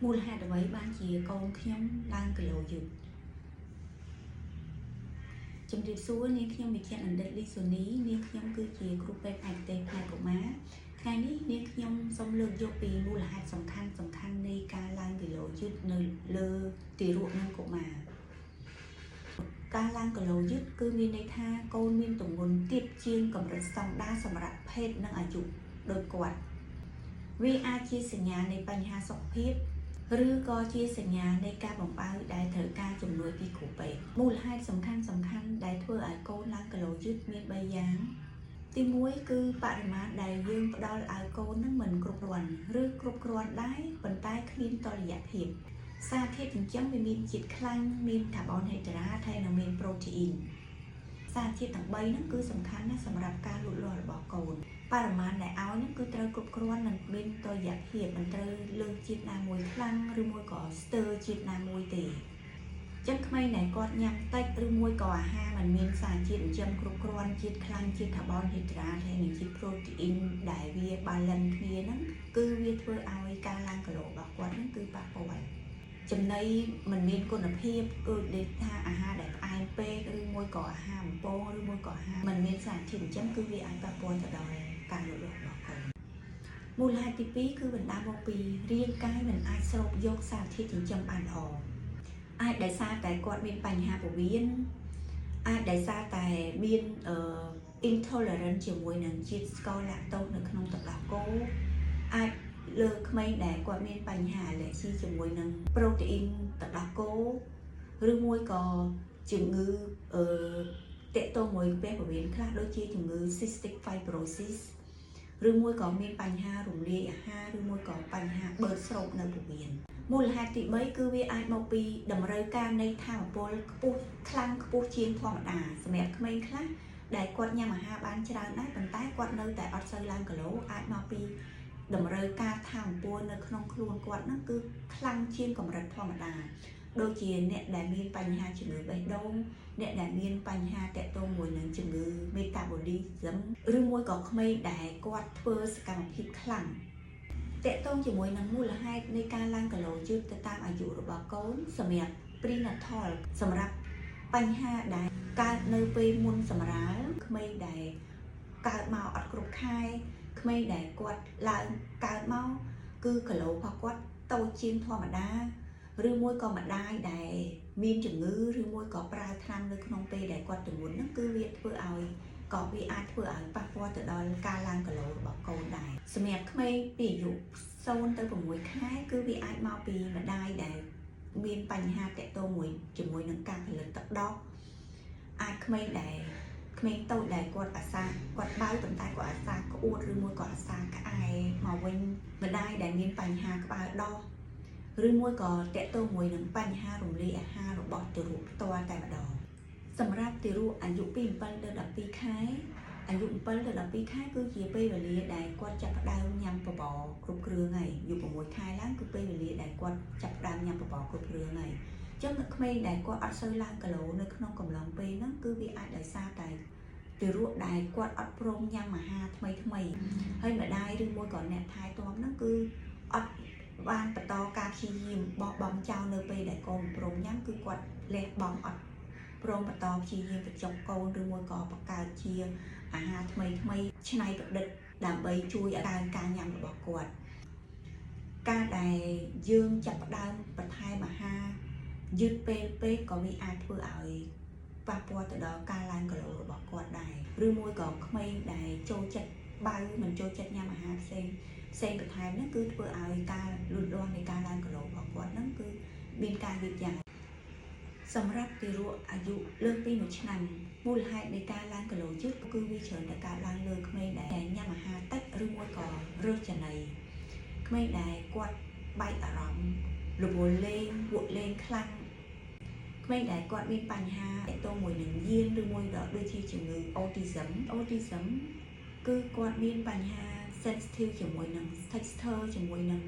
មូលហេតុអ្វីបានជាកូនខ្ញុំឡើងគីឡូយឺតជំរាបសួរនាងខ្ញុំវិជ្ជាបណ្ឌិតលីសូនីនាងខ្ញុំគឺជាគ្រូពេទ្យឯកទេសផ្នែកកុមារថ្ងៃនេះនាងខ្ញុំសូមលើកយកពីមូលហេតុសំខាន់នៃការឡើងគីឡូយឺតនៅលើទារកនិងកុមារការឡើងគីឡូយឺតគឺមានន័យថាកូនមានទម្ងន់ទាបជាងកម្រិតស្តង់ដារសម្រាប់ភេទនិងអាយុដូចគាត់វាអាចជាសញ្ញានៃបញ្ហាសុខភាពឬក៏ជាសញ្ញានៃការបំផៅដែលត្រូវការជំនួយពីគ្រូពេទ្យមូលហេតុសំខាន់ដែលធ្វើឲ្យកូនឡើងគីឡូយឺតមាន3យ៉ាងទី1គឺបរិមាណដែលយើងផ្ដល់ឲ្យកូននឹងមិនគ្រប់គ្រាន់ឬគ្រប់គ្រាន់ដែរប៉ុន្តែគ្មានតុល្យភាពសារធាតុចិញ្ចឹមវាមានជាតិខ្លាញ់មានកាបូនហេដ្រាតហើយនិងមានប្រូតេអ៊ីនសារធាតុទាំង3ហ្នឹងគឺសំខាន់ណាស់សម្រាប់ការលូតលាស់របស់កូនបរិមាណដែលឲ្យហ្នឹងគឺត្រូវគ្រប់គ្រាន់និងមានតុល្យភាពមិនត្រូវលើសជាតិណាមួយខ្លាំងឬមួយក៏ស្ទើរជាតិណាមួយទេចឹងក្មេងដែលគាត់ញ៉ាំតិចឬមួយក៏អាហារមិនមានសារជាតិចិញ្ចឹមគ្រប់គ្រាន់ជាតិខ្លាញ់ជាតិកាបូនហេដ្រាតហើយនិងជាតិប្រូតេអ៊ីនដែលវា balance គ្នាហ្នឹងគឺវាធ្វើឲ្យការឡើងគីឡូរបស់គាត់ហ្នឹងគឺប៉ះពាល់ចំណីមិនមានគុណភាពដូចថាអាហារដែលផ្អែមពេកឬមួយក៏អាហារបំពងឬមួយក៏អាហារមិនមានសារធាតុចិញ្ចឹមគឺវាអាចប៉ះពាល់ទៅដល់ការលូតលាស់របស់កូនមូលហេតុទី2គឺបណ្ដាលមកពីរាងកាយមិនអាចស្រូបយកសារធាតុចិញ្ចឹមបានល្អអាចដោយសារតែគាត់មានបញ្ហាពោះវៀនអាចដោយសារតែមានintolerant ជាមួយនឹងជាតិស្ករឡាក់តូសនៅក្នុងទឹកដោះគោអាចលើក្មេងដែលគាត់មានបញ្ហាអាឡែស៊ីជាមួយនឹងប្រូតេអ៊ីនទឹកដោះគោឬមួយក៏ជំងឺតាក់ទងមួយពះពោះវៀនខ្លះដូចជាជំងឺ cystic fibrosis ឬមួយក៏មានបញ្ហារំលាយអាហារឬមួយក៏បញ្ហាបឺតស្រូបនៅពោះវៀនមូលហេតុទី3គឺវាអាចមកពីតម្រូវការនៃថាមពលខ្ពស់ជាងធម្មតាសម្រាប់ក្មេងខ្លះដែលគាត់ញ៉ាំអាហារបានច្រើនដែរប៉ុន្តែគាត់នៅតែអត់សូវឡើងគីឡូអាចមកពីតម្រូវការថាមពលនៅក្នុងខ្លួនគាត់ហ្នឹងគឺខ្លាំងជាងកម្រិតធម្មតាដូចជាអ្នកដែលមានបញ្ហាជំងឺបេះដូងអ្នកដែលមានបញ្ហាតាក់ទងមួយនឹងជំងឺ metabolism ឬមួយក៏ក្មេងដែលគាត់ធ្វើសកម្មភាពខ្លាំងតាក់ទងជាមួយនឹងមូលហេតុនៃការឡើងគីឡូយឺតទៅតាមអាយុរបស់កូនសម្រាប់ prenatal សម្រាប់បញ្ហាដែលកើតនៅពេលមុនសម្រាលក្មេងដែលកើតមកអត់គ្រប់ខែក្មេងដែលគាត់ឡើងកើតមកគឺគីឡូរបស់គាត់តូចជាងធម្មតាឬមួយក៏ម្ដាយដែលមានជំងឺឬមួយក៏ប្រើថ្នាំនៅក្នុងពេលដែលគាត់ទម្ងន់ហ្នឹងគឺវាធ្វើឲ្យក៏វាអាចធ្វើឲ្យប៉ះពាល់ទៅដល់ការឡើងគីឡូរបស់កូនដែរសម្រាប់ក្មេងពីអាយុ0ទៅ6ខែគឺវាអាចមកពីម្ដាយដែលមានបញ្ហាតាក់ទងជាមួយនឹងការផលិតទឹកដោះអាចក្មេងតូចដែលគាត់អាសាគាត់បើប៉ុន្តែគាត់អាសាក្អួតឬមួយក៏អាសាក្អែមកវិញម្ដាយដែលមានបញ្ហាក្បាលដោះឬមួយក៏តាក់ទងមួយនឹងបញ្ហារំលាយអាហាររបស់ទារកផ្ទាល់តែម្ដងសម្រាប់ទារកអាយុពី7ទៅ12ខែអាយុ7ទៅ12ខែគឺជាពេលវេលាដែលគាត់ចាប់ផ្ដើមញ៉ាំបបរគ្រប់គ្រឿងហើយអាយុ6ខែឡើងគឺពេលវេលាដែលគាត់ចាប់ផ្ដើមញ៉ាំបបរគ្រប់គ្រឿងហើយចឹងក្មេងដែលគាត់អត់សូវឡើងគីឡូនៅក្នុងកំឡុងពេលហ្នឹងគឺវាអាចដោយសារតែទារកដែលគាត់អត់ព្រមញ៉ាំអាហារថ្មីហើយម្ដាយឬមួយក៏អ្នកថែទាំហ្នឹងគឺអត់បានបន្តការព្យាយាមបោះបង់ចោលនៅពេលដែលកូនព្រមញ៉ាំគឺគាត់លះបង់អត់ព្រមបន្តព្យាយាមបញ្ចុកកូនឬមួយក៏បង្កើតជាអាហារថ្មីច្នៃប្រឌិតដើម្បីជួយឲ្យការញ៉ាំរបស់គាត់ការដែលយើងចាប់ផ្ដើមបន្ថែមអាហារយឺតពេលពេកក៏វាអាចធ្វើឲ្យប៉ះពាល់ទៅដល់ការឡើងគីឡូរបស់គាត់ដែរឬមួយក៏ក្មេងដែលចូលចិត្តបើមិនចូលចិត្តញ៉ាំអាហារផ្សេងបន្ថែមហ្នឹងគឺធ្វើឲ្យការលូតលាស់នៃការឡើងគីឡូរបស់គាត់ហ្នឹងគឺមានការយឺតយ៉ាវសម្រាប់ទារកអាយុលើសពី1ឆ្នាំមូលហេតុនៃការឡើងគីឡូយឺតគឺវាច្រើនតែកើតឡើងលើក្មេងដែលញ៉ាំអាហារតិចឬមួយក៏រើសចំណីក្មេងដែលគាត់បែកអារម្មណ៍រវល់លេងវក់លេងខ្លាំងក្មេងដែលគាត់មានបញ្ហាតាក់ទងមួយនឹងយានឬមួយដូចជាជំងឺ autism គឺគាត់មានបញ្ហា sensitive ជាមួយនឹង texture ជាមួយនឹង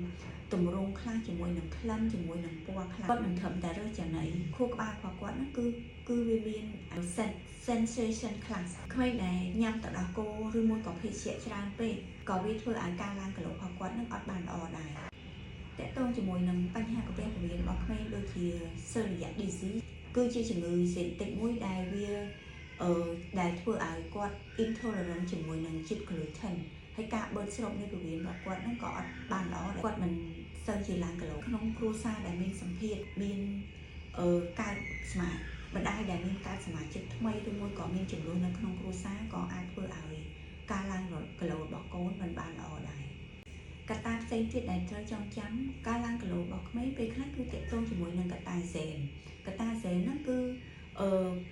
ទម្រង់ខ្លះជាមួយនឹងក្លិនជាមួយនឹងពណ៌ខ្លះគាត់មិនត្រឹមតែរើសចំណីខួរក្បាលរបស់គាត់ហ្នឹងគឺវាមាន sensation ខ្លះក្មេងដែលញ៉ាំទឹកដោះគោឬមួយក៏ភេសជ្ជៈច្រើនពេកក៏វាធ្វើឲ្យការឡើងគីឡូរបស់គាត់ហ្នឹងអត់បានល្អដែរតាក់ទ ទងជាមួយនឹងបញ្ហាកាពះពោះវៀនរបស់ក្មេងដូចជា celiac disease គឺជាជំងឺសេតិចមួយដែលវាដែលធ្វើឲ្យគាត់ intolerant ជាមួយនឹងជាតិ gluten ហើយការបឺតស្រូបនៃពោះវៀនរបស់គាត់ហ្នឹងក៏អត់បានល្អដែរគាត់មិនសូវជាឡើងគីឡូក្នុងគ្រួសារដែលមានសម្ពាធមានកើតស្មារតីបណ្ដាលដែលមានកើតសមាជិកថ្មីឬមួយក៏មានចំនួននៅក្នុងគ្រួសារក៏អាចធ្វើឲ្យការឡើងគីឡូរបស់កូនមិនបានល្អដែរកត្តាផ្សេងទៀតដែលត្រូវចងចាំការឡើងគីឡូរបស់ក្មេងពេលខ្លះគឺទាក់ទងជាមួយនឹងកត្តាហ្សែនកត្តាហ្សែនហ្នឹងគឺ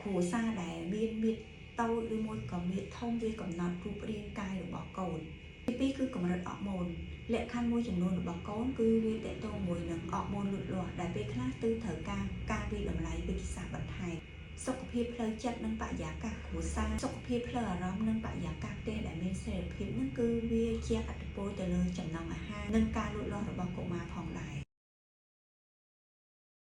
គ្រួសារដែលមានមាឌតូចឬមួយក៏មាឌធំវាកំណត់រូបរាងកាយរបស់កូនទីពីរគឺកម្រិតអរម៉ូនលក្ខខណ្ឌមួយចំនួនរបស់កូនគឺវាទាក់ទងជាមួយនឹងអរម៉ូនលូតលាស់ដែលពេលខ្លះគឺត្រូវការវិតម្លៃវិទ្យាសាស្ត្របន្ថែមសុខភាពផ្លូវចិត្តនិងបរិយាកាសគ្រួសារសុខភាពផ្លូវអារម្មណ៍និងបរិយាកាសផ្ទះដែលមានសេរីភាពនឹងគឺវាជាឥទ្ធិពលទៅលើចំណង់អាហារនិងការលូតលាស់របស់កុមារផង